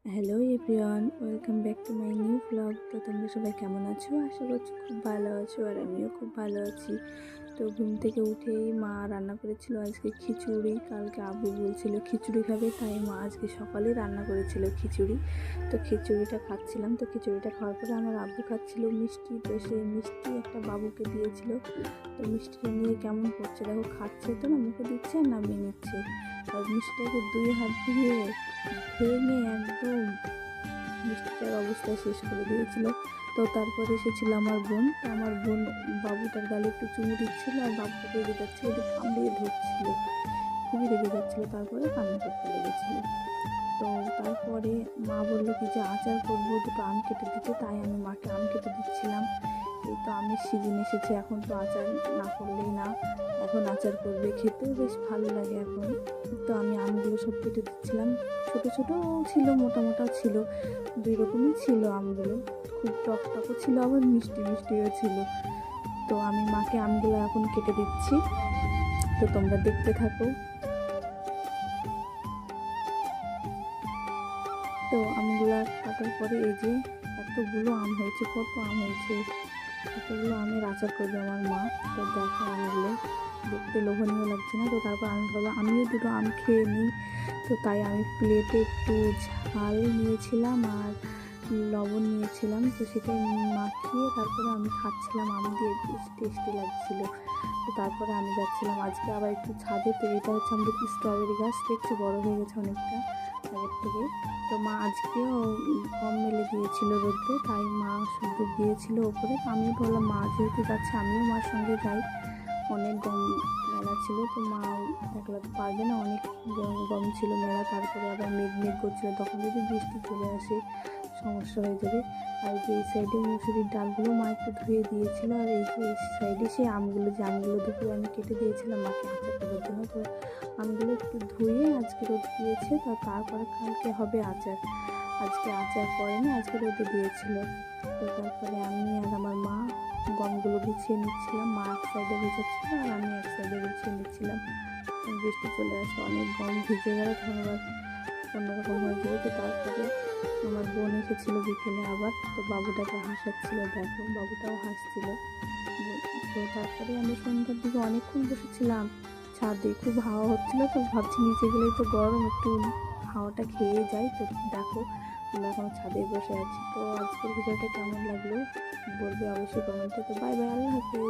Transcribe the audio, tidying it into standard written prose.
Hello everyone, welcome back to my new blog. তো তোমরা সবাই কেমন আছো? আশা করছি খুব ভালো আছো, আর আমিও খুব ভালো আছি। তো ঘুম থেকে উঠেই মা রান্না করেছিল আজকে খিচুড়ি। কালকে আব্বু বলছিল খিচুড়ি খাবে, তাই মা আজকে সকালে রান্না করেছিল খিচুড়ি। তো খিচুড়িটা খাচ্ছিলাম। তো খিচুড়িটা খাওয়ার পরে আমার আব্বু খাচ্ছিল মিষ্টি। তো সেই মিষ্টি একটা বাবুকে দিয়েছিল। তো মিষ্টিটা নিয়ে কেমন করছে দেখো, খাচ্ছে তো না, মুখে দিচ্ছে আর নামিয়ে নিচ্ছে। আর মিষ্টিটাকে দুই হাত দিয়ে ভেঙে একদম মিষ্টিটার অবস্থা শেষ করে দিয়েছিল। তো তারপরে এসেছিল আমার বোন। তো আমার বোন বাবুটার গালে একটু চুমু দিচ্ছিল আর বাবুকে রেগে যাচ্ছিল, একটু কামড়িয়ে ধরছিল, খুবই রেগে যাচ্ছিলো, তারপরে কান্না করতে লেগেছিল। তো তারপরে মা বললো কি যে আচার করবো, দুটো আম কেটে দিতে, তাই আমি মাকে আম কেটে দিচ্ছিলাম। এই তো আমের সিজন এসেছে, এখন তো আচার না করলেই না। এখন আচার করবে, খেতেও বেশ ভালো লাগে এখন। তো আমি আমগুলো সব কেটে দিচ্ছিলাম। ছোটো ছোটো ছিল, মোটা মোটা ছিল, দুই রকমই ছিল আমগুলো। খুব টক টকও ছিল, আবার মিষ্টি মিষ্টিও ছিল। তো আমি মাকে আমগুলো এখন কেটে দিচ্ছি, তো তোমরা দেখতে থাকো। তো আমগুলো কাটার পরে এই যে এতগুলো আম হয়েছে, কত আম হয়েছে, এতগুলো আমের আচার করবে আমার মা। তো দেখো আমগুলো দেখতে লোভনীয় লাগছে না? তো তারপর আমি ভাবলাম আমিও দুটো আম খেয়ে নিই। তো তাই আমি প্লেটে একটু ঝাল নিয়েছিলাম আর লবণ নিয়েছিলাম, তো সেটাই মাখিয়ে তারপরে আমি খাচ্ছিলাম। আম দিয়ে বেশ টেস্টি লাগছিলো। তো তারপরে আমি যাচ্ছিলাম আজকে আবার একটু ছাদে। তো এটা হচ্ছে আমাদের স্ট্রবেরি গাছ, দেখছি বড় হয়ে গেছে অনেকটা আগের থেকে। তো মা আজকেও গম মেলে দিয়েছিল রোদ্রে, তাই মা শুদ্ধ দিয়েছিল ওপরে। তো আমি বললাম মা যেহেতু যাচ্ছে আমিও মার সঙ্গে যাই। অনেক গম মেলা ছিল, তো মা একলা তো পারবে না, অনেক গম ছিল মেলা। তারপরে আবার মেঘ মেঘ করছিল, তখন যদি বৃষ্টি চলে আসে সমস্যা হয়ে যাবে। আর যে এই সাইডে মুসুরির ডালগুলো মা একটু ধুয়ে দিয়েছিল, আর এই যে সাইডে সেই আমগুলো, যে আমগুলো দুপুরে আমি কেটে দিয়েছিলাম মাকে আচার করার জন্য। তো আমগুলো একটু ধুয়ে আজকে রোদ দিয়েছে, তারপরে কালকে হবে আচার। আজকে আচার করেনি, আজকে রোদে দিয়েছিল। তো তারপরে আমি আর আমার মা গমগুলো গুছিয়ে নিচ্ছিলাম। মা এক সাইডে গুছাচ্ছিল আর আমি এক সাইডে গুছিয়ে নিচ্ছিলাম। বৃষ্টি চলে আসে, অনেক গম ভিজে গেলে তখন আবার অন্যরকম হয়ে যাবে। তো তারপরে আমার বোন এসেছিলো বিকেলে আবার। তো বাবুটাকে হাসাচ্ছিল, দেখো বাবুটাও হাসছিল। তো তারপরে আমি সন্ধ্যার দিকে অনেকক্ষণ বসেছিলাম ছাদে, খুব হাওয়া হচ্ছিলো। তো ভাবছি নিচে গেলেই তো গরম, একটু হাওয়াটা খেয়ে যাই। তো দেখো আমরা এখন ছাদে বসে আছি। তো আজকের ভিডিওটা কেমন লাগলো বলবে অবশ্যই কমেন্টে। তো বাই বাই, আল্লাহ হাফিজ।